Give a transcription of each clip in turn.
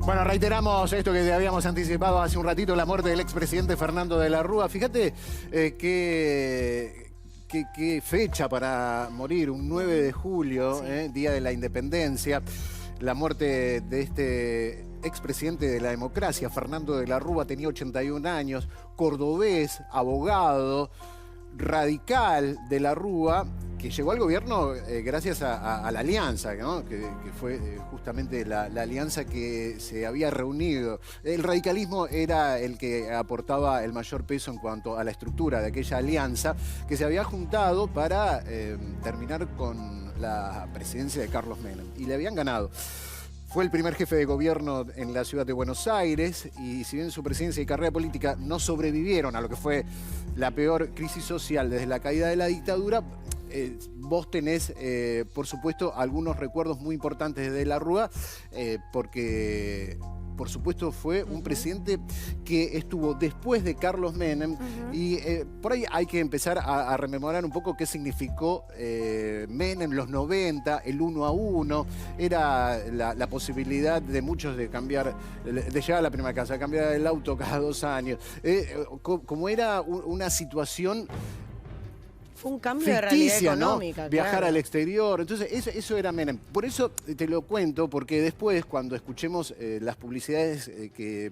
Bueno, reiteramos esto que habíamos anticipado hace un ratito, la muerte del expresidente Fernando de la Rúa. Fíjate qué fecha para morir, un 9 de julio, sí. Día de la Independencia. La muerte de este expresidente de la democracia, Fernando de la Rúa, tenía 81 años, cordobés, abogado, radical de la Rúa, que llegó al gobierno gracias a la alianza, ¿no? que fue justamente la alianza que se había reunido. El radicalismo era el que aportaba el mayor peso en cuanto a la estructura de aquella alianza que se había juntado para terminar con la presidencia de Carlos Menem. Y le habían ganado. Fue el primer jefe de gobierno en la ciudad de Buenos Aires y si bien su presidencia y carrera política no sobrevivieron a lo que fue la peor crisis social desde la caída de la dictadura, vos tenés, por supuesto, algunos recuerdos muy importantes de la Rúa, porque, por supuesto, fue un presidente que estuvo después de Carlos Menem y por ahí hay que empezar a rememorar un poco qué significó Menem, los 90, el 1 a 1, era la posibilidad de muchos de cambiar, de llegar a la primera casa, cambiar el auto cada 2 años, como era una situación... Fue un cambio ficticia, de realidad económica, ¿no? Viajar claro. al exterior. Entonces, eso era Menem. Por eso te lo cuento, porque después, cuando escuchemos las publicidades que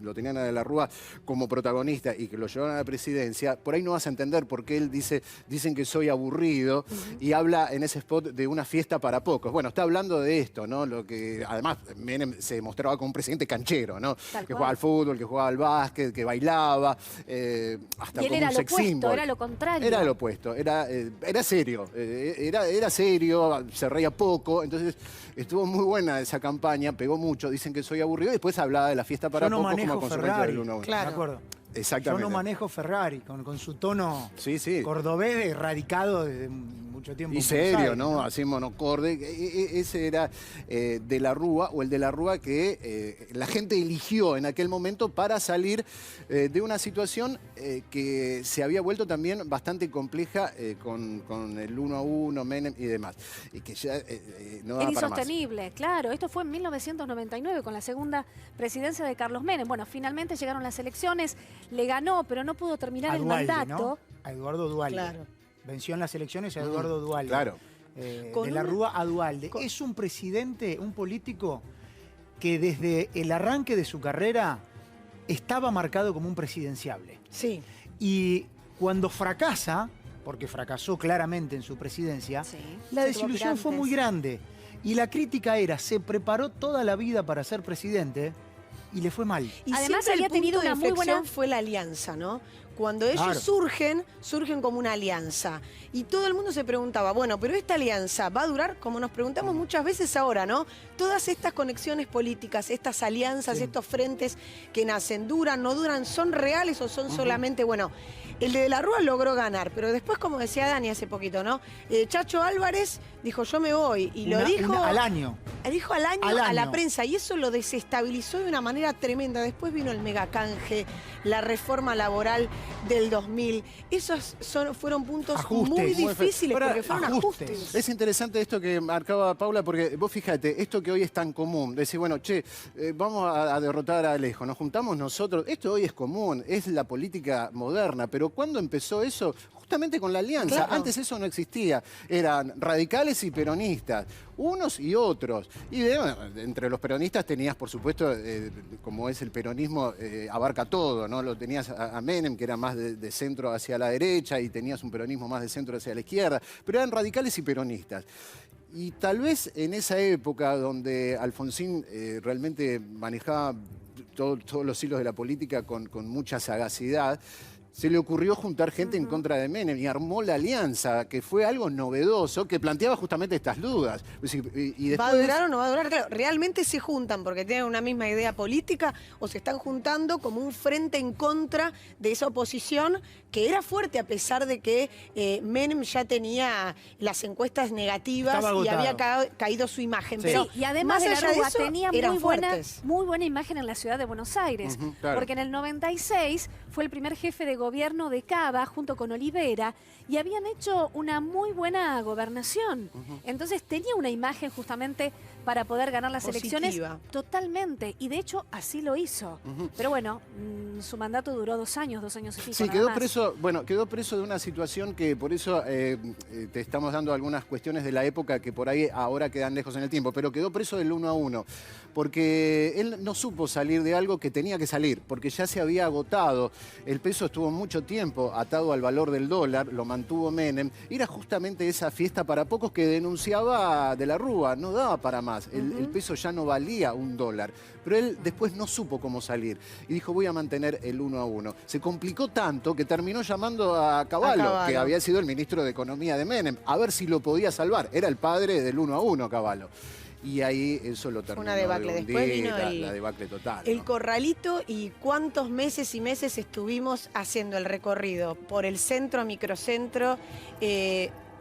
lo tenían a De la Rúa como protagonista y que lo llevaron a la presidencia, por ahí no vas a entender por qué él dicen que soy aburrido y habla en ese spot de una fiesta para pocos. Bueno, está hablando de esto, ¿no? Lo que además Menem se mostraba como un presidente canchero, ¿no? Que jugaba al fútbol, que jugaba al básquet, que bailaba, hasta y él como era un lo sex opuesto, symbol. era lo contrario. Era lo opuesto. Era serio, era serio, se reía poco, entonces estuvo muy buena esa campaña, pegó mucho, dicen que soy aburrido, y después hablaba de la fiesta para Yo no pocos manejo como consecuencia Ferrari, del 1 a 1. Claro. ¿De acuerdo? Exactamente. Yo no manejo Ferrari, con su tono sí. cordobés, radicado desde mucho tiempo. Y serio, ¿no? Así monocorde. Ese era De la Rúa, o el De la Rúa que la gente eligió en aquel momento para salir de una situación que se había vuelto también bastante compleja con el 1 a 1, Menem y demás. Y que ya no daba Era para más. insostenible, claro. Esto fue en 1999 con la segunda presidencia de Carlos Menem. Bueno, finalmente llegaron las elecciones, le ganó, pero no pudo terminar el mandato. ¿No? A Eduardo Duhalde. Claro. Venció en las elecciones a Eduardo Duhalde. Claro. De la Rúa a Duhalde. Es un presidente, un político que desde el arranque de su carrera estaba marcado como un presidenciable. Sí. Y cuando fracasa, porque fracasó claramente en su presidencia, Sí, la se desilusión tuvo fue muy tirantes. grande. Y la crítica era, se preparó toda la vida para ser presidente y le fue mal. Y Además, siempre había el punto tenido de una muy inflexión buena... fue la alianza, ¿no? Cuando ellos Claro. surgen como una alianza. Y todo el mundo se preguntaba, bueno, pero esta alianza va a durar, como nos preguntamos muchas veces ahora, ¿no? Todas estas conexiones políticas, estas alianzas, estos frentes que nacen, ¿duran, no duran? ¿Son reales o son solamente, bueno, el de la Rúa logró ganar, pero después, como decía Dani hace poquito, ¿no? Chacho Álvarez dijo, yo me voy, y lo dijo... al año. Dijo al año a la prensa, y eso lo desestabilizó de una manera tremenda. Después vino el megacanje, la reforma laboral del 2000. Esos fueron puntos muy difíciles porque fueron ajustes. Es interesante esto que marcaba Paula, porque vos fíjate, esto que hoy es tan común, decir, bueno, che, vamos a derrotar a Alejo, nos juntamos nosotros, esto hoy es común, es la política moderna, pero ¿cuándo empezó eso? Justamente con la alianza. Claro. Antes eso no existía. Eran radicales y peronistas, unos y otros. Y bueno, entre los peronistas tenías, por supuesto, como es el peronismo, abarca todo, ¿no? Lo tenías a Menem, que era más de centro hacia la derecha, y tenías un peronismo más de centro hacia la izquierda, pero eran radicales y peronistas. Y tal vez en esa época donde Alfonsín realmente manejaba todos los hilos de la política con mucha sagacidad, se le ocurrió juntar gente en contra de Menem y armó la alianza, que fue algo novedoso, que planteaba justamente estas dudas. Y después... ¿Va a durar o no va a durar? Claro, ¿realmente se juntan porque tienen una misma idea política o se están juntando como un frente en contra de esa oposición que era fuerte a pesar de que Menem ya tenía las encuestas negativas y había caído su imagen? Sí. Pero Sí, y además más De la allá de Rúa eso, tenía eran muy buena imagen en la ciudad de Buenos Aires, claro. porque en el 96 fue el primer jefe de gobierno de Cava junto con Olivera y habían hecho una muy buena gobernación. Entonces tenía una imagen justamente para poder ganar las elecciones. Positiva. Totalmente, y de hecho así lo hizo. Pero bueno, su mandato duró 2 años y pico. Sí, nada quedó más. preso, bueno, quedó preso de una situación que por eso te estamos dando algunas cuestiones de la época que por ahí ahora quedan lejos en el tiempo, pero quedó preso del 1 a 1, porque él no supo salir de algo que tenía que salir, porque ya se había agotado. El peso estuvo mucho tiempo atado al valor del dólar, lo mantuvo Menem. Era justamente esa fiesta para pocos que denunciaba de la Rúa, no daba para más. El peso ya no valía $1, pero él después no supo cómo salir y dijo voy a mantener el 1 a 1. Se complicó tanto que terminó llamando a Cavallo, que había sido el ministro de Economía de Menem, a ver si lo podía salvar. Era el padre del 1 a 1, Cavallo. Y ahí eso lo terminó Una debacle. de hundir, Después vino la debacle total. el ¿no? corralito, y cuántos meses y meses estuvimos haciendo el recorrido por el centro, microcentro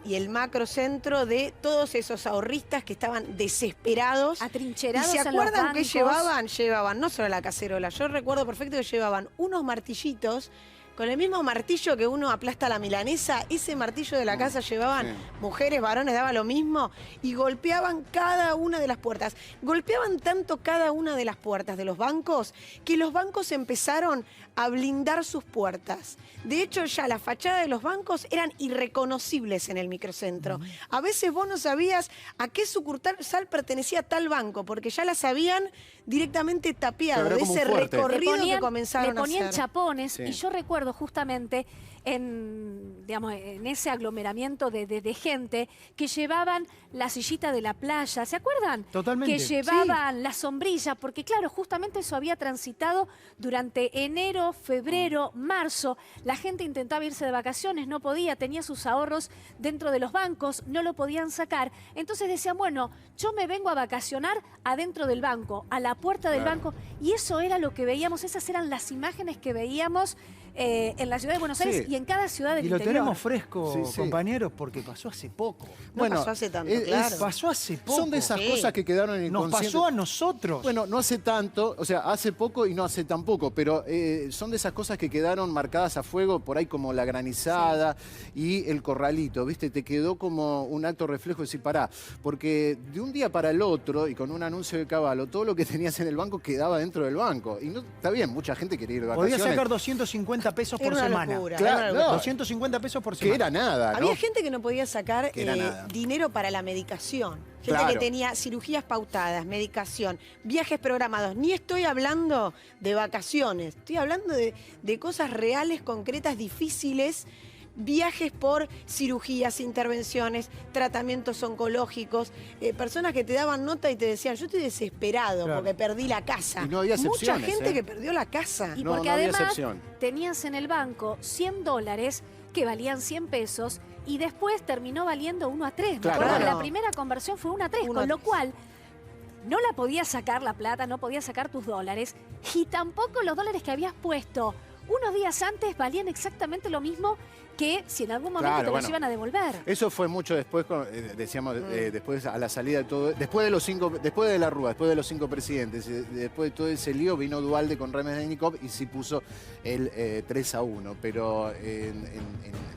y el macrocentro de todos esos ahorristas que estaban desesperados. Atrincherados ¿Y se en los acuerdan qué bancos. llevaban? Llevaban no solo la cacerola, yo recuerdo perfecto que llevaban unos martillitos. Con el mismo martillo que uno aplasta la milanesa, ese martillo de la casa llevaban sí. mujeres, varones, daba lo mismo, y golpeaban cada una de las puertas. Golpeaban tanto cada una de las puertas de los bancos que los bancos empezaron a blindar sus puertas. De hecho, ya la fachada de los bancos eran irreconocibles en el microcentro. A veces vos no sabías a qué sucursal pertenecía tal banco, porque ya las habían directamente tapiado Claro, de era como ese un fuerte. recorrido Le que comenzaron le ponían a hacer. chapones, Sí. y yo recuerdo justamente digamos, en ese aglomeramiento de gente que llevaban la sillita de la playa, ¿se acuerdan? Totalmente. Que llevaban la sombrilla, porque claro, justamente eso había transitado durante enero, febrero, marzo. La gente intentaba irse de vacaciones, no podía, tenía sus ahorros dentro de los bancos, no lo podían sacar. Entonces decían, bueno, yo me vengo a vacacionar adentro del banco, a la puerta del Claro. banco, y eso era lo que veíamos, esas eran las imágenes que veíamos en la ciudad de Buenos Aires Sí. y en cada ciudad del Y lo interior. tenemos fresco, Sí, sí. compañeros, porque pasó hace poco. No pasó hace tanto, claro. Pasó hace poco. Son de esas Sí. cosas que quedaron en el Nos pasó a nosotros. Bueno, no hace tanto, o sea, hace poco y no hace tan poco, pero son de esas cosas que quedaron marcadas a fuego, por ahí como la granizada y el corralito, ¿viste? Te quedó como un acto reflejo de decir, pará, porque de un día para el otro y con un anuncio de Cavallo, todo lo que tenías en el banco quedaba dentro del banco. Y no, está bien, mucha gente quería ir de Podía vacaciones. sacar 250 pesos por Era una semana. locura. Claro, era una locura. no. 250 pesos por Que semana. era nada, ¿no? Había gente que no podía sacar Que era nada. dinero para la medicación. Gente Claro. que tenía cirugías pautadas, medicación, viajes programados. Ni estoy hablando de vacaciones, estoy hablando de cosas reales, concretas, difíciles. Viajes por cirugías, intervenciones, tratamientos oncológicos, personas que te daban nota y te decían, yo estoy desesperado Claro. porque perdí la casa. Y no había Mucha excepciones, gente que perdió la casa. Y No, porque no había además excepción. tenías en el banco $100 que valían 100 pesos y después terminó valiendo 1 a 3. Claro. Claro. La primera conversión fue 1 a 3, 1 a con lo 3. cual no la podías sacar la plata, no podías sacar tus dólares y tampoco los dólares que habías puesto unos días antes valían exactamente lo mismo que si en algún momento Claro, te los bueno. iban a devolver. Eso fue mucho después, decíamos, después a la salida de todo, después de la Rúa, después de los 5 presidentes, después de todo ese lío, vino Duhalde con Remedynikov y sí puso el 3 a 1. Pero en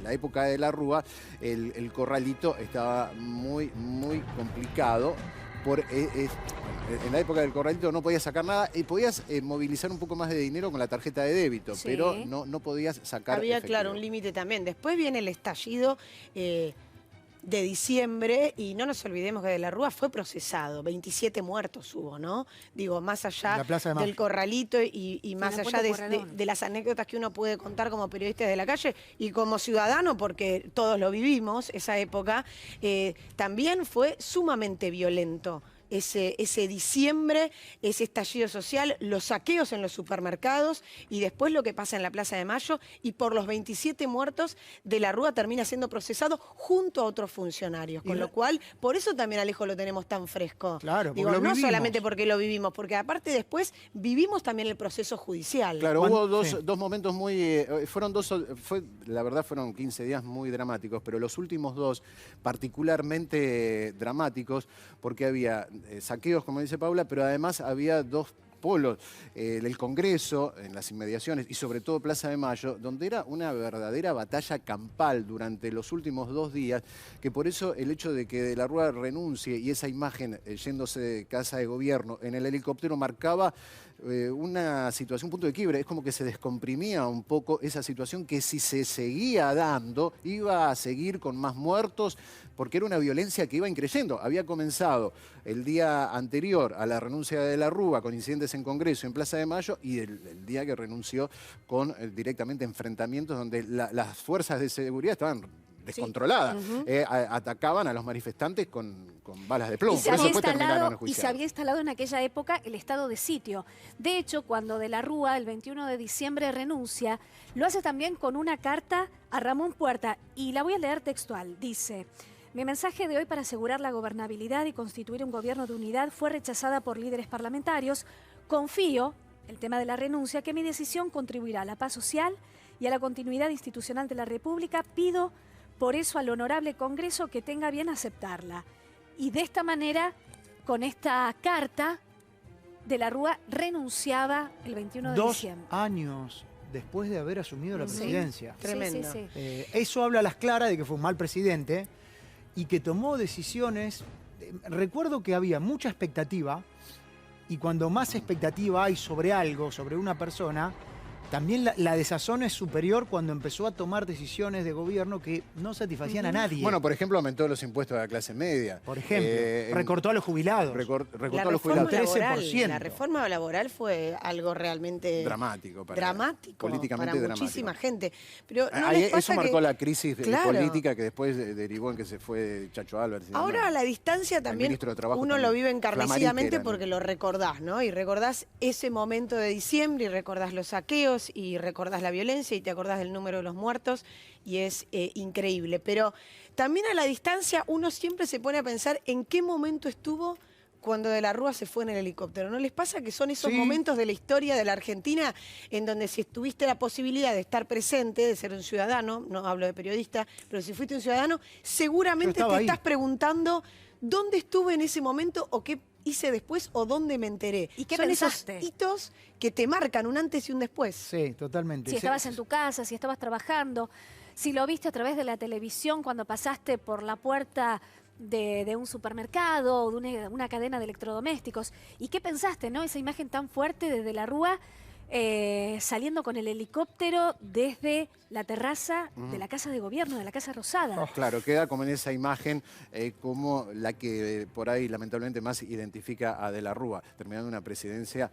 la época de la Rúa, el corralito estaba muy, muy complicado. En la época del corralito no podías sacar nada y podías movilizar un poco más de dinero con la tarjeta de débito, Sí. pero no podías sacar Había, efectivo. claro, un límite también. Después viene el estallido de diciembre y no nos olvidemos que de la Rúa fue procesado. 27 muertos hubo, ¿no? Digo, más allá La Plaza de Mayo. del corralito y más la allá Puente Corralón. de las anécdotas que uno puede contar como periodista de la calle y como ciudadano, porque todos lo vivimos, esa época, también fue sumamente violento. Ese diciembre, ese estallido social, los saqueos en los supermercados y después lo que pasa en la Plaza de Mayo y por los 27 muertos de la Rúa termina siendo procesado junto a otros funcionarios. Con lo cual, por eso también Alejo lo tenemos tan fresco. Claro, porque Digo, lo no vivimos. solamente porque lo vivimos, porque aparte después vivimos también el proceso judicial. Claro, Cuando- hubo sí. dos momentos muy... la verdad fueron 15 días muy dramáticos, pero los últimos dos particularmente dramáticos, porque había saqueos, como dice Paula, pero además había dos polos del Congreso, en las inmediaciones y sobre todo Plaza de Mayo, donde era una verdadera batalla campal durante los últimos 2 días, que por eso el hecho de que De la Rúa renuncie y esa imagen yéndose de Casa de Gobierno en el helicóptero marcaba una situación, un punto de quiebre. Es como que se descomprimía un poco esa situación que si se seguía dando iba a seguir con más muertos, porque era una violencia que iba increyendo. Había comenzado el día anterior a la renuncia de la Rúa con incidentes en Congreso, en Plaza de Mayo, y el día que renunció con directamente enfrentamientos donde las fuerzas de seguridad estaban descontroladas. Atacaban a los manifestantes con balas de plomo. Por eso después terminaron Y enjuiciados. se había instalado en aquella época el estado de sitio. De hecho, cuando De la Rúa, el 21 de diciembre, renuncia, lo hace también con una carta a Ramón Puerta. Y la voy a leer textual. Dice: mi mensaje de hoy para asegurar la gobernabilidad y constituir un gobierno de unidad fue rechazada por líderes parlamentarios. Confío, el tema de la renuncia, que mi decisión contribuirá a la paz social y a la continuidad institucional de la República. Pido por eso al honorable Congreso que tenga bien aceptarla. Y de esta manera, con esta carta, De la Rúa renunciaba el 21 de diciembre. 2 años después de haber asumido la presidencia. Tremendo. Sí. Eso habla a las claras de que fue un mal presidente y que tomó decisiones. Recuerdo que había mucha expectativa, y cuando más expectativa hay sobre algo, sobre una persona, también la desazón es superior cuando empezó a tomar decisiones de gobierno que no satisfacían a nadie. Bueno, por ejemplo, aumentó los impuestos a la clase media. Por ejemplo, recortó a los jubilados. Recortó La a los reforma jubilados. laboral, 13%. la reforma laboral fue algo realmente Dramático. para Políticamente dramático. muchísima gente. Pero ¿no Ahí, les pasa eso marcó que, la crisis claro, política que después derivó en que se fue Chacho Álvarez. ahora a la distancia también ministro de Trabajo uno también. lo vive encarnecidamente Flamarita porque lo recordás, ¿no? Y recordás ese momento de diciembre, y recordás los saqueos, y recordás la violencia, y te acordás del número de los muertos, y es increíble. Pero también a la distancia uno siempre se pone a pensar en qué momento estuvo cuando De la Rúa se fue en el helicóptero. ¿No les pasa que son esos momentos de la historia de la Argentina en donde si tuviste la posibilidad de estar presente, de ser un ciudadano, no hablo de periodista, pero si fuiste un ciudadano, seguramente te estás preguntando dónde estuve en ese momento o qué hice después o dónde me enteré? ¿Y qué son pensaste? esos hitos que te marcan un antes y un después. Sí, totalmente. Si estabas en tu casa, si estabas trabajando, si lo viste a través de la televisión cuando pasaste por la puerta de un supermercado o de una cadena de electrodomésticos. ¿Y qué pensaste, no? Esa imagen tan fuerte de la Rúa saliendo con el helicóptero desde la terraza de la Casa de Gobierno, de la Casa Rosada. Claro, queda como en esa imagen como la que por ahí lamentablemente más identifica a De la Rúa, terminando una presidencia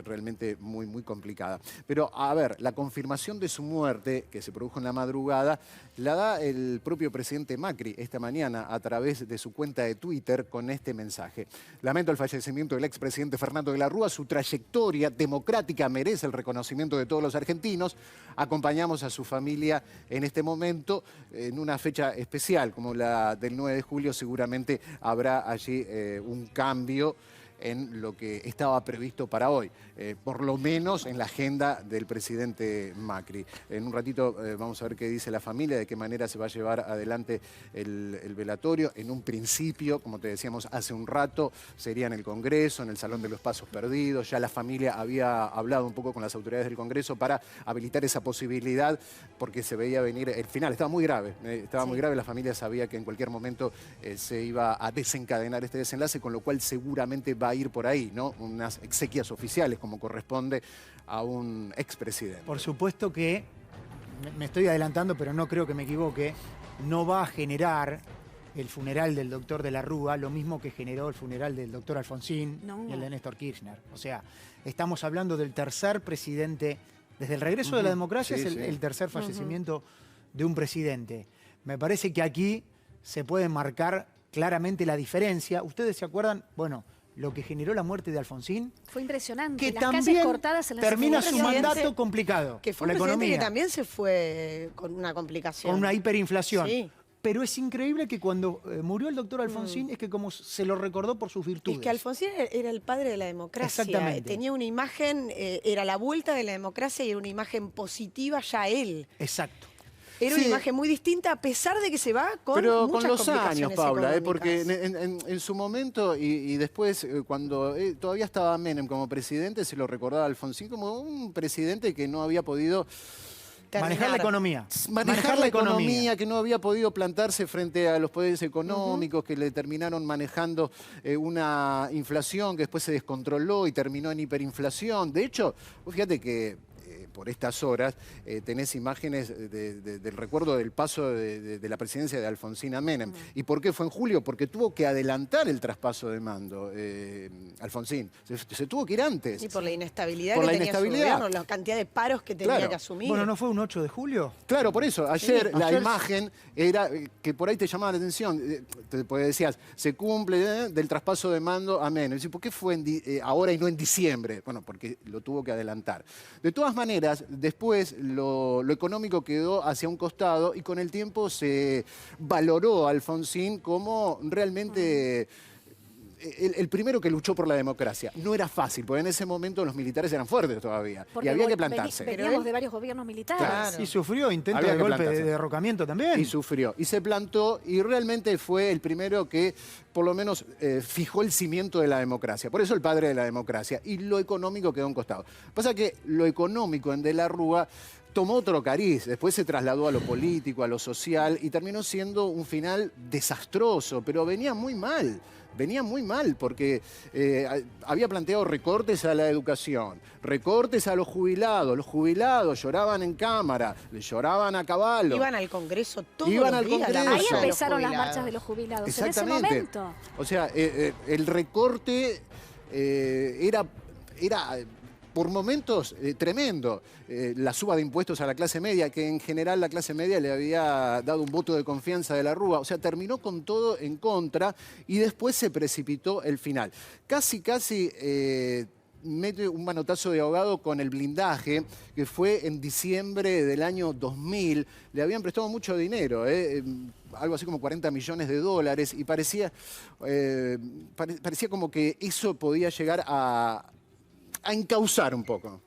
realmente muy, muy complicada. Pero a ver, la confirmación de su muerte, que se produjo en la madrugada, la da el propio presidente Macri esta mañana a través de su cuenta de Twitter con este mensaje. Lamento el fallecimiento del expresidente Fernando De la Rúa, su trayectoria democrática merece el reconocimiento de todos los argentinos. Acompañamos a su familia en este momento, en una fecha especial como la del 9 de julio, seguramente habrá allí un cambio en lo que estaba previsto para hoy, por lo menos en la agenda del presidente Macri. En un ratito vamos a ver qué dice la familia, de qué manera se va a llevar adelante el velatorio. En un principio, como te decíamos hace un rato, sería en el Congreso, en el Salón de los Pasos Perdidos. Ya la familia había hablado un poco con las autoridades del Congreso para habilitar esa posibilidad, porque se veía venir el final. Estaba muy grave, muy grave. La familia sabía que en cualquier momento se iba a desencadenar este desenlace, con lo cual seguramente va a ir por ahí, ¿no? Unas exequias oficiales como corresponde a un expresidente. Por supuesto que, me estoy adelantando, pero no creo que me equivoque, no va a generar el funeral del doctor De la Rúa lo mismo que generó el funeral del doctor Alfonsín y el de Néstor Kirchner. O sea, estamos hablando del tercer presidente, desde el regreso de la democracia es el tercer fallecimiento de un presidente. Me parece que aquí se puede marcar claramente la diferencia. ¿Ustedes se acuerdan? Bueno, lo que generó la muerte de Alfonsín. Fue impresionante. Que las también calles cortadas en la termina su circulación. mandato complicado. Que fue por un la presidente economía, que también se fue con una complicación. con una hiperinflación. Sí. Pero es increíble que cuando murió el doctor Alfonsín es que como se lo recordó por sus virtudes. Es que Alfonsín era el padre de la democracia. Exactamente. Tenía una imagen, era la vuelta de la democracia y era una imagen positiva ya él. Exacto. Era Sí. una imagen muy distinta, a pesar de que se va con Pero muchas con los años, complicaciones Paula, económicas. porque en su momento y después, cuando todavía estaba Menem como presidente, se lo recordaba a Alfonsín como un presidente que no había podido Manejar la economía. manejar la economía, que no había podido plantarse frente a los poderes económicos, que le terminaron manejando una inflación que después se descontroló y terminó en hiperinflación. De hecho, fíjate que por estas horas tenés imágenes del recuerdo del paso de la presidencia de Alfonsín a Menem. ¿Y por qué fue en julio? Porque tuvo que adelantar el traspaso de mando, Alfonsín. Se tuvo que ir antes. Y por la inestabilidad Por que la tenía inestabilidad. su gobierno, la cantidad de paros que tenía Claro. que asumir. Bueno, ¿no fue un 8 de julio? Claro, por eso. Ayer la ayer- imagen era que por ahí te llamaba la atención. Porque decías, se cumple del traspaso de mando a Menem. ¿Por qué fue ahora y no en diciembre? Bueno, porque lo tuvo que adelantar. De todas maneras, después lo económico quedó hacia un costado y con el tiempo se valoró a Alfonsín como realmente el primero que luchó por la democracia. No era fácil, porque en ese momento los militares eran fuertes todavía Porque y había que veni- plantarse. Veníamos de varios gobiernos militares. Claro. Y sufrió intento Había de que golpe de plantarse. derrocamiento también. Y sufrió. Y se plantó y realmente fue el primero que por lo menos fijó el cimiento de la democracia. Por eso el padre de la democracia. Y lo económico quedó a un costado. Pasa que lo económico en De la Rúa tomó otro cariz, después se trasladó a lo político, a lo social y terminó siendo un final desastroso, pero venía muy mal porque había planteado recortes a la educación, recortes a los jubilados lloraban en cámara, le lloraban a caballo. Iban al Congreso todos Iban los al días. la Congreso. Ahí marcha de los empezaron las jubilados. marchas de los jubilados, en ese Exactamente. momento. O sea, el recorte era por momentos tremendo. La suba de impuestos a la clase media, que en general la clase media le había dado un voto de confianza de la Rúa. O sea, terminó con todo en contra y después se precipitó el final. Casi mete un manotazo de ahogado con el blindaje, que fue en diciembre del año 2000. Le habían prestado mucho dinero, algo así como 40 millones de dólares, y parecía como que eso podía llegar a encauzar un poco,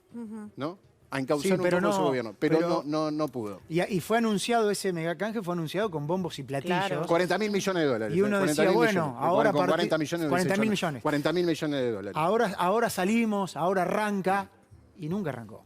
¿no? A encauzar Sí, pero un poco su no, gobierno, pero no pudo. Y fue anunciado ese megacanje, fue anunciado con bombos y platillos. Claro. 40.000 millones de dólares. Y uno 40.000 decía, bueno, millones. ahora con 40 parti- millones. 40.000 millones. 40.000 millones de dólares. Ahora salimos, ahora arranca, y nunca arrancó.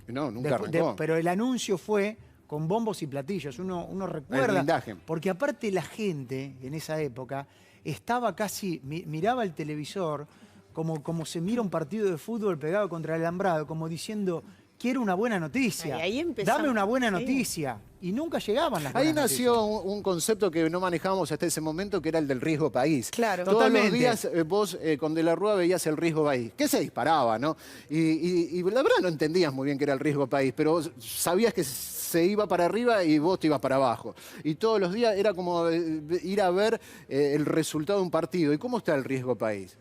No, nunca Despu- arrancó. pero el anuncio fue con bombos y platillos. Uno recuerda. blindaje. Porque aparte la gente en esa época estaba casi, miraba el televisor como se mira un partido de fútbol pegado contra el alambrado, como diciendo, quiero una buena noticia. Y ahí empezamos. Dame una buena Sí. noticia. Y nunca llegaban las Ahí buenas nació noticias. un concepto que no manejábamos hasta ese momento, que era el del riesgo país. Claro. Todos Totalmente. los días vos con De la Rúa veías el riesgo país, que se disparaba, ¿no? Y la verdad no entendías muy bien qué era el riesgo país, pero sabías que se iba para arriba y vos te ibas para abajo. Y todos los días era como ir a ver el resultado de un partido. ¿Y cómo está el riesgo país?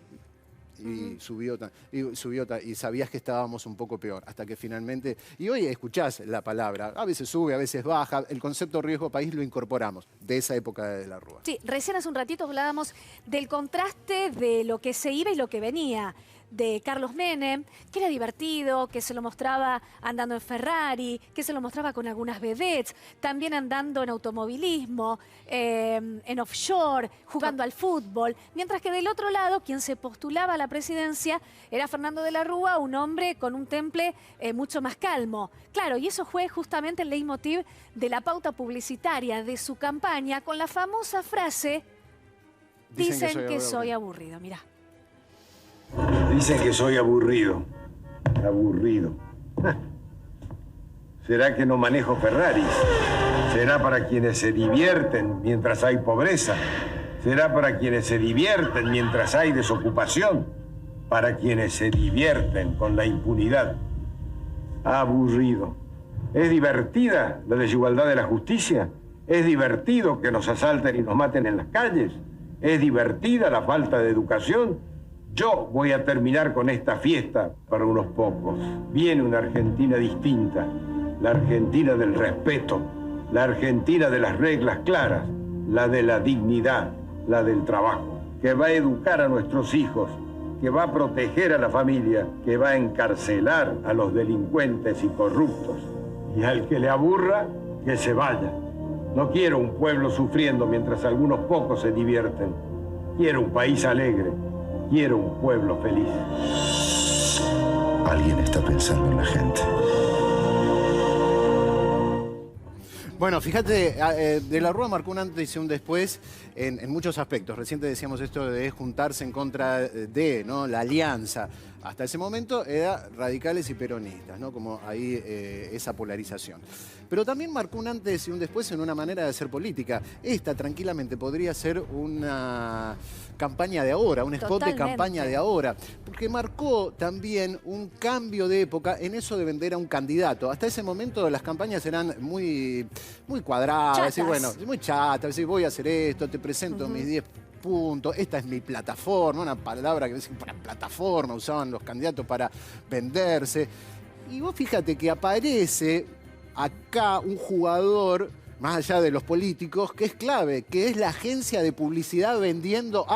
Y subió y sabías que estábamos un poco peor, hasta que finalmente, y hoy escuchás la palabra, a veces sube, a veces baja, el concepto riesgo país lo incorporamos de esa época de la Rúa. Sí, recién hace un ratito hablábamos del contraste de lo que se iba y lo que venía de Carlos Menem, que era divertido, que se lo mostraba andando en Ferrari, que se lo mostraba con algunas vedettes, también andando en automovilismo, en offshore, jugando al fútbol, mientras que del otro lado, quien se postulaba a la presidencia era Fernando de la Rúa, un hombre con un temple mucho más calmo. Claro, y eso fue justamente el leitmotiv de la pauta publicitaria de su campaña, con la famosa frase, dicen que soy aburrido. Mirá. Dicen que soy aburrido. Aburrido. ¿Será que no manejo Ferraris? ¿Será para quienes se divierten mientras hay pobreza? ¿Será para quienes se divierten mientras hay desocupación? Para quienes se divierten con la impunidad. Aburrido. ¿Es divertida la desigualdad de la justicia? ¿Es divertido que nos asalten y nos maten en las calles? ¿Es divertida la falta de educación? Yo voy a terminar con esta fiesta para unos pocos. Viene una Argentina distinta, la Argentina del respeto, la Argentina de las reglas claras, la de la dignidad, la del trabajo, que va a educar a nuestros hijos, que va a proteger a la familia, que va a encarcelar a los delincuentes y corruptos. Y al que le aburra, que se vaya. No quiero un pueblo sufriendo mientras algunos pocos se divierten. Quiero un país alegre. Quiero un pueblo feliz. Alguien está pensando en la gente. Bueno, fíjate, De la Rúa marcó un antes y un después en muchos aspectos. Recién decíamos esto de juntarse en contra de, ¿no?, la alianza. Hasta ese momento era radicales y peronistas, ¿no? Como ahí esa polarización. Pero también marcó un antes y un después en una manera de hacer política. Esta tranquilamente podría ser una campaña de ahora, un spot de campaña de ahora. Porque marcó también un cambio de época en eso de vender a un candidato. Hasta ese momento las campañas eran muy cuadradas, decir, bueno, muy chatas, decir, voy a hacer esto, te presento mis 10 puntos, esta es mi plataforma, una palabra que dicen para plataforma, usaban los candidatos para venderse. Y vos fíjate que aparece acá un jugador, más allá de los políticos, que es clave, que es la agencia de publicidad vendiendo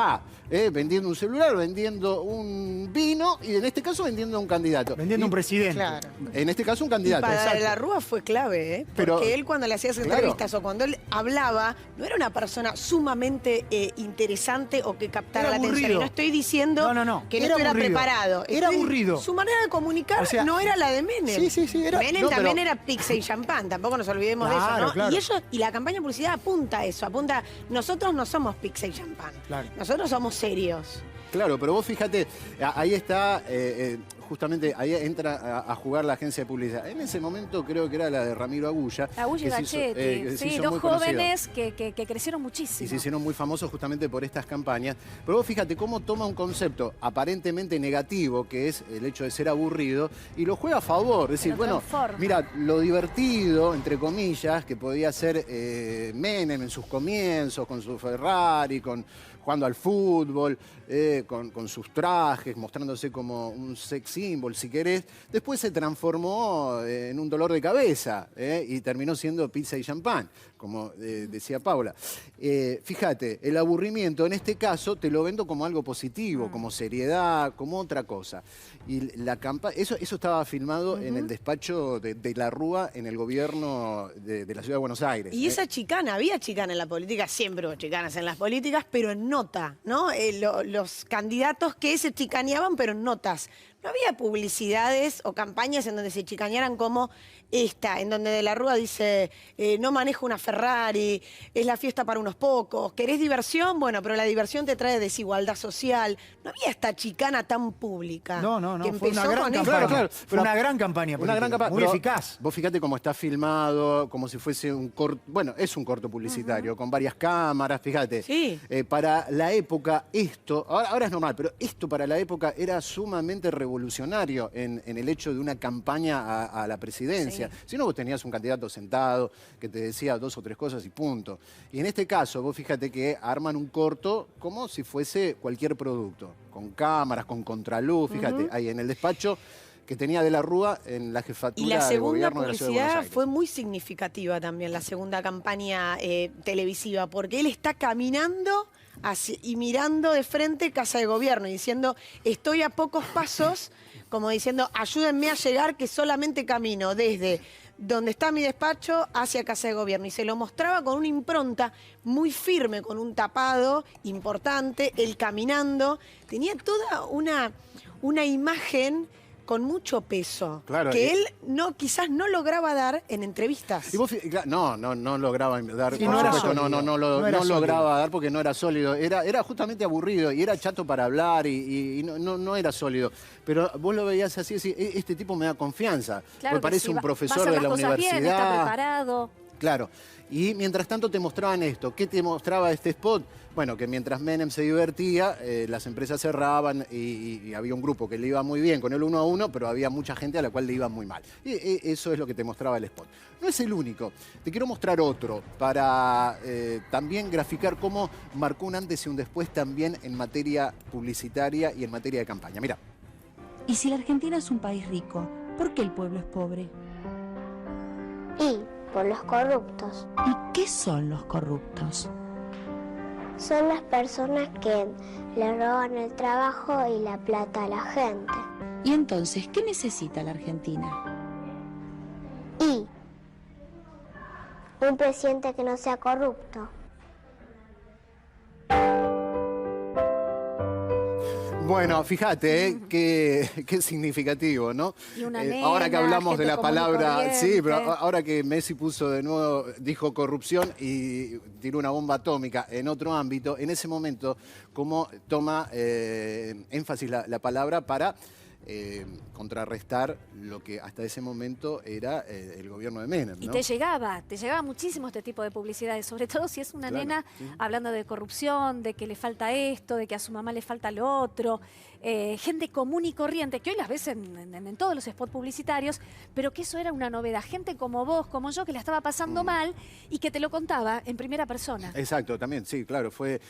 vendiendo un celular, vendiendo un vino y en este caso vendiendo un candidato. Vendiendo un presidente. Claro. En este caso un candidato. Y para exacto. De la Rúa fue clave, Pero, porque él cuando le hacías entrevistas o cuando él hablaba, no era una persona sumamente interesante o que captara la atención. Y no estoy diciendo que no estuviera preparado. Era aburrido. Su manera de comunicar no era la de Menem. Sí. Menem también era pizza y champán, tampoco nos olvidemos de eso, ¿no? Claro. Y la campaña de publicidad apunta a eso, apunta, nosotros no somos pizza y champán, nosotros somos serios. Claro, pero vos fíjate, ahí está, justamente ahí entra a jugar la agencia de publicidad. En ese momento creo que era la de Ramiro Agulla. Agulla y Bachetti, sí, dos jóvenes que crecieron muchísimo. Y se hicieron muy famosos justamente por estas campañas. Pero vos fíjate cómo toma un concepto aparentemente negativo, que es el hecho de ser aburrido, y lo juega a favor. Es decir, bueno, mira, lo divertido, entre comillas, que podía ser Menem en sus comienzos, con su Ferrari, jugando al fútbol, con sus trajes, mostrándose como un sex symbol, si querés. Después se transformó en un dolor de cabeza y terminó siendo pizza y champán, como decía Paula. Fíjate, el aburrimiento en este caso te lo vendo como algo positivo, como seriedad, como otra cosa. Y eso estaba filmado en el despacho de la Rúa en el gobierno de la Ciudad de Buenos Aires. Y esa chicana, había chicana en la política, siempre hubo chicanas en las políticas, pero en nota, ¿no? Los candidatos que se chicaneaban, pero en notas. No había publicidades o campañas en donde se chicanearan como esta, en donde De la Rúa dice, no manejo una Ferrari, es la fiesta para unos pocos, ¿querés diversión? Bueno, pero la diversión te trae desigualdad social. No había esta chicana tan pública. No, que fue una gran campaña. Claro, fue una gran campaña política, muy eficaz. Vos fíjate cómo está filmado, como si fuese un corto, bueno, es un corto publicitario, con varias cámaras, fíjate. Sí. Para la época esto, ahora es normal, pero esto para la época era sumamente revolucionario en el hecho de una campaña a la presidencia. Si no, vos tenías un candidato sentado que te decía 2 o 3 cosas y punto. Y en este caso, vos fíjate que arman un corto como si fuese cualquier producto, con cámaras, con contraluz, fíjate, ahí en el despacho que tenía De la Rúa en la jefatura de gobierno de la Ciudad de Buenos Aires. Y la segunda publicidad fue muy significativa también, la segunda campaña televisiva, porque él está caminando y mirando de frente Casa de Gobierno y diciendo, estoy a pocos pasos, como diciendo, ayúdenme a llegar que solamente camino desde donde está mi despacho hacia Casa de Gobierno. Y se lo mostraba con una impronta muy firme, con un tapado importante, él caminando. Tenía toda una imagen con mucho peso, claro, que él quizás no lograba dar en entrevistas. Y vos, no lograba dar, sí, no lograba dar porque no era sólido, era justamente aburrido y era chato para hablar y no era sólido. Pero vos lo veías así, este tipo me da confianza, claro, me parece un profesor de la universidad. Bien, está preparado. Claro. Y mientras tanto te mostraban esto. ¿Qué te mostraba este spot? Bueno, que mientras Menem se divertía, las empresas cerraban y había un grupo que le iba muy bien con el 1 a 1, pero había mucha gente a la cual le iba muy mal. Y eso es lo que te mostraba el spot. No es el único. Te quiero mostrar otro para también graficar cómo marcó un antes y un después también en materia publicitaria y en materia de campaña. Mira. Y si la Argentina es un país rico, ¿por qué el pueblo es pobre? Y por los corruptos. ¿Y qué son los corruptos? Son las personas que le roban el trabajo y la plata a la gente. ¿Y entonces qué necesita la Argentina? Y un presidente que no sea corrupto. Bueno, fíjate, qué significativo, ¿no? Y una Ahora que nena, hablamos de gente la común y palabra, corriente. sí, pero ahora que Messi puso de nuevo, dijo corrupción y tiró una bomba atómica en otro ámbito, en ese momento, cómo toma énfasis la palabra para contrarrestar lo que hasta ese momento era el gobierno de Menem, ¿no? Y te llegaba muchísimo este tipo de publicidades, sobre todo si es una Claro, nena sí. hablando de corrupción, de que le falta esto, de que a su mamá le falta lo otro. Gente común y corriente, que hoy las ves en todos los spots publicitarios, pero que eso era una novedad. Gente como vos, como yo, que la estaba pasando mal y que te lo contaba en primera persona. Exacto, también, sí, claro, fue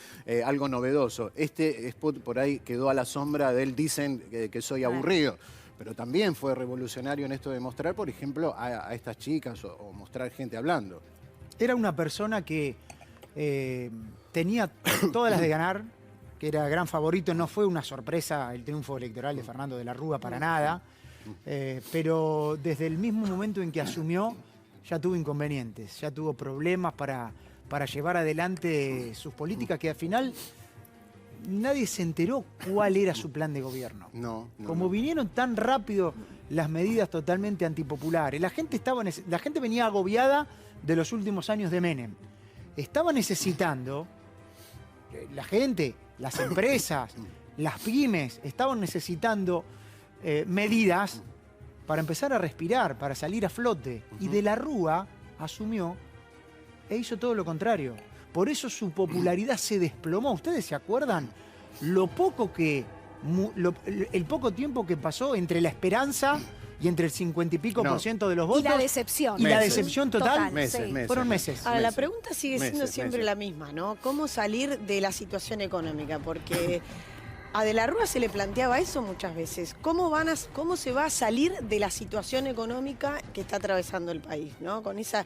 algo novedoso. Este spot por ahí quedó a la sombra del dicen que soy aburrido, pero también fue revolucionario en esto de mostrar, por ejemplo, a estas chicas o mostrar gente hablando. Era una persona que tenía todas las de ganar, que era gran favorito. No fue una sorpresa el triunfo electoral de Fernando de la Rúa para nada, pero desde el mismo momento en que asumió ya tuvo inconvenientes, ya tuvo problemas para llevar adelante sus políticas, que al final nadie se enteró cuál era su plan de gobierno. Como vinieron tan rápido las medidas totalmente antipopulares, la gente venía agobiada de los últimos años de Menem. Estaba necesitando, la gente, las empresas, las pymes, estaban necesitando medidas para empezar a respirar, para salir a flote. Y de la Rúa asumió e hizo todo lo contrario. Por eso su popularidad se desplomó. ¿Ustedes se acuerdan el poco tiempo que pasó entre la esperanza y entre el 50 y pico por ciento de los votos? Y la decepción. Y la decepción total. Fueron meses. Ahora, la pregunta sigue siendo siempre la misma, ¿no? ¿Cómo salir de la situación económica? Porque a De la Rúa se le planteaba eso muchas veces. ¿Cómo se va a salir de la situación económica que está atravesando el país, ¿no? Con esa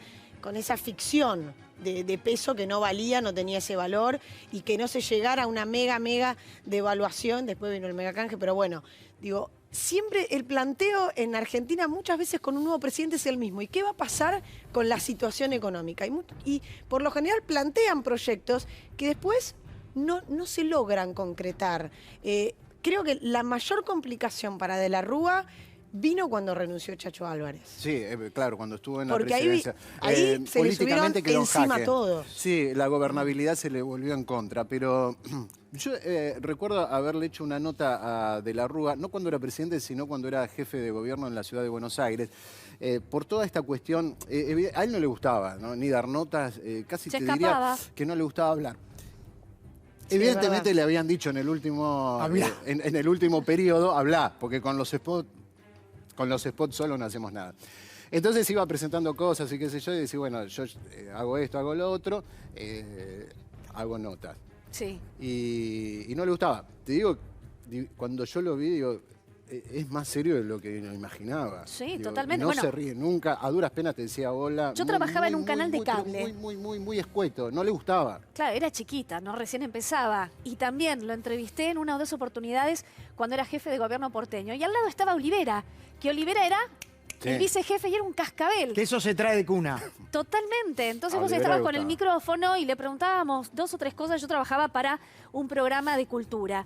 ficción de peso que no valía, no tenía ese valor y que no se llegara a una mega devaluación. Después vino el megacanje, pero bueno, digo, siempre el planteo en Argentina muchas veces con un nuevo presidente es el mismo. ¿Y qué va a pasar con la situación económica? Y por lo general plantean proyectos que después no se logran concretar. Creo que la mayor complicación para De la Rúa vino cuando renunció Chacho Álvarez. Sí, claro, cuando estuvo en la Porque presidencia. ahí se le subieron políticamente quedó en encima jaque. todos. Sí, la gobernabilidad se le volvió en contra, pero yo recuerdo haberle hecho una nota a De la Rúa, no cuando era presidente, sino cuando era jefe de gobierno en la ciudad de Buenos Aires, por toda esta cuestión. A él no le gustaba, ¿no? Ni dar notas, casi Se te escapaba. diría que no le gustaba hablar. Sí, Evidentemente le habían dicho en el último, en el último periodo, hablá, porque con los spots solo no hacemos nada. Entonces iba presentando cosas y qué sé yo, y decía, bueno, yo hago esto, hago lo otro, hago notas. Sí. Y no le gustaba. Te digo, cuando yo lo vi, digo, es más serio de lo que me imaginaba. Sí, Digo, totalmente. No Bueno, se ríe nunca, a duras penas te decía hola. Yo trabajaba en un canal de cable. Muy escueto, no le gustaba. Claro, era chiquita, ¿no? Recién empezaba. Y también lo entrevisté en una o dos oportunidades cuando era jefe de gobierno porteño. Y al lado estaba Olivera, que Olivera era el vicejefe y era un cascabel. Que eso se trae de cuna. Totalmente. Entonces vos Olivera estabas le con el gustaba. micrófono y le preguntábamos 2 o 3 cosas. Yo trabajaba para un programa de cultura.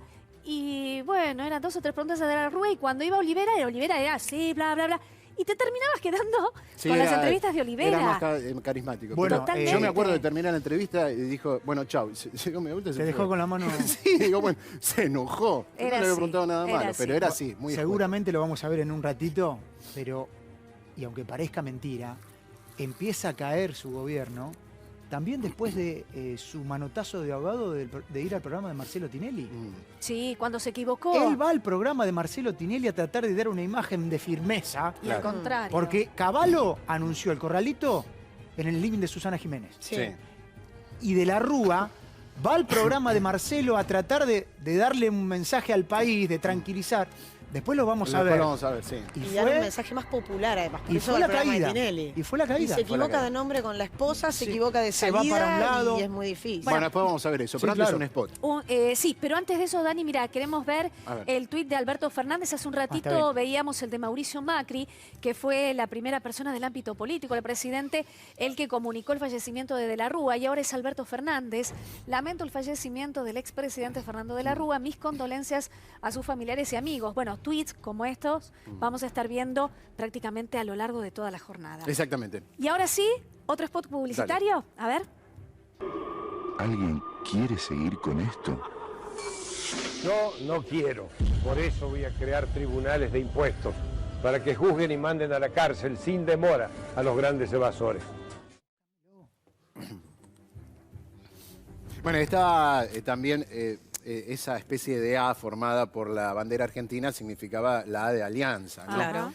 Y bueno, eran 2 o 3 preguntas de la Rúa y cuando iba Olivera era así, bla, bla, bla. Y te terminabas quedando con las entrevistas de Olivera. Era más carismático. Bueno, Pero yo me acuerdo de terminar la entrevista y dijo, bueno, chau. Llegó mi vuelta y Se dejó con la mano. Sí, digo, bueno, se enojó. Yo no le había preguntado nada malo, pero era así, muy Seguramente lo vamos a ver en un ratito, pero, y aunque parezca mentira, empieza a caer su gobierno también después de su manotazo de ahogado de ir al programa de Marcelo Tinelli. Sí, cuando se equivocó. Él va al programa de Marcelo Tinelli a tratar de dar una imagen de firmeza. Y al contrario. Porque Cavallo anunció el corralito en el living de Susana Jiménez. Sí. Y De la Rúa va al programa de Marcelo a tratar de darle un mensaje al país, de tranquilizar. Después lo vamos a Después ver. lo vamos a ver, sí. Y dar un mensaje más popular, además. Por y eso fue el la programa de caída. Tinelli. Y fue la caída. Y se equivoca de nombre con la esposa, se equivoca de Se salida va para un lado. y es muy difícil. Bueno, después vamos a ver eso, pero Sí, antes claro. un spot. Sí, pero antes de eso, Dani, mira, queremos ver A ver. el tuit de Alberto Fernández. Hace un está ratito bien. veíamos el de Mauricio Macri, que fue la primera persona del ámbito político, el presidente, el que comunicó el fallecimiento de la Rúa, y ahora es Alberto Fernández. Lamento el fallecimiento del expresidente Fernando de la Rúa. Mis condolencias a sus familiares y amigos. Bueno, tweets como estos vamos a estar viendo prácticamente a lo largo de toda la jornada. Exactamente. Y ahora sí, otro spot publicitario. A ver. ¿Alguien quiere seguir con esto? Yo no quiero. Por eso voy a crear tribunales de impuestos, para que juzguen y manden a la cárcel sin demora a los grandes evasores. Bueno, estaba también esa especie de A formada por la bandera argentina significaba la A de alianza, ¿no? Claro.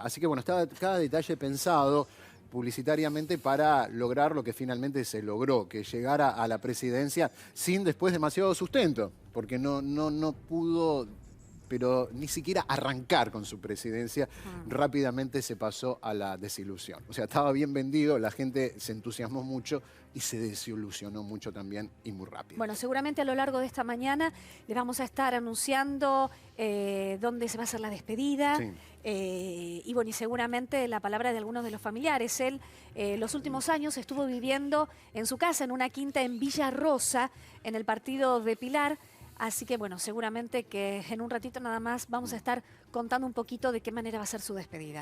Así que bueno, estaba cada detalle pensado publicitariamente para lograr lo que finalmente se logró, que llegara a la presidencia sin después demasiado sustento, porque no pudo, pero ni siquiera arrancar con su presidencia. Rápidamente se pasó a la desilusión. O sea, estaba bien vendido, la gente se entusiasmó mucho y se desilusionó mucho también y muy rápido. Bueno, seguramente a lo largo de esta mañana le vamos a estar anunciando dónde se va a hacer la despedida. Sí. Y bueno, y seguramente la palabra de algunos de los familiares. Él los últimos años estuvo viviendo en su casa, en una quinta en Villa Rosa, en el partido de Pilar. Así que bueno, seguramente que en un ratito nada más vamos a estar contando un poquito de qué manera va a ser su despedida.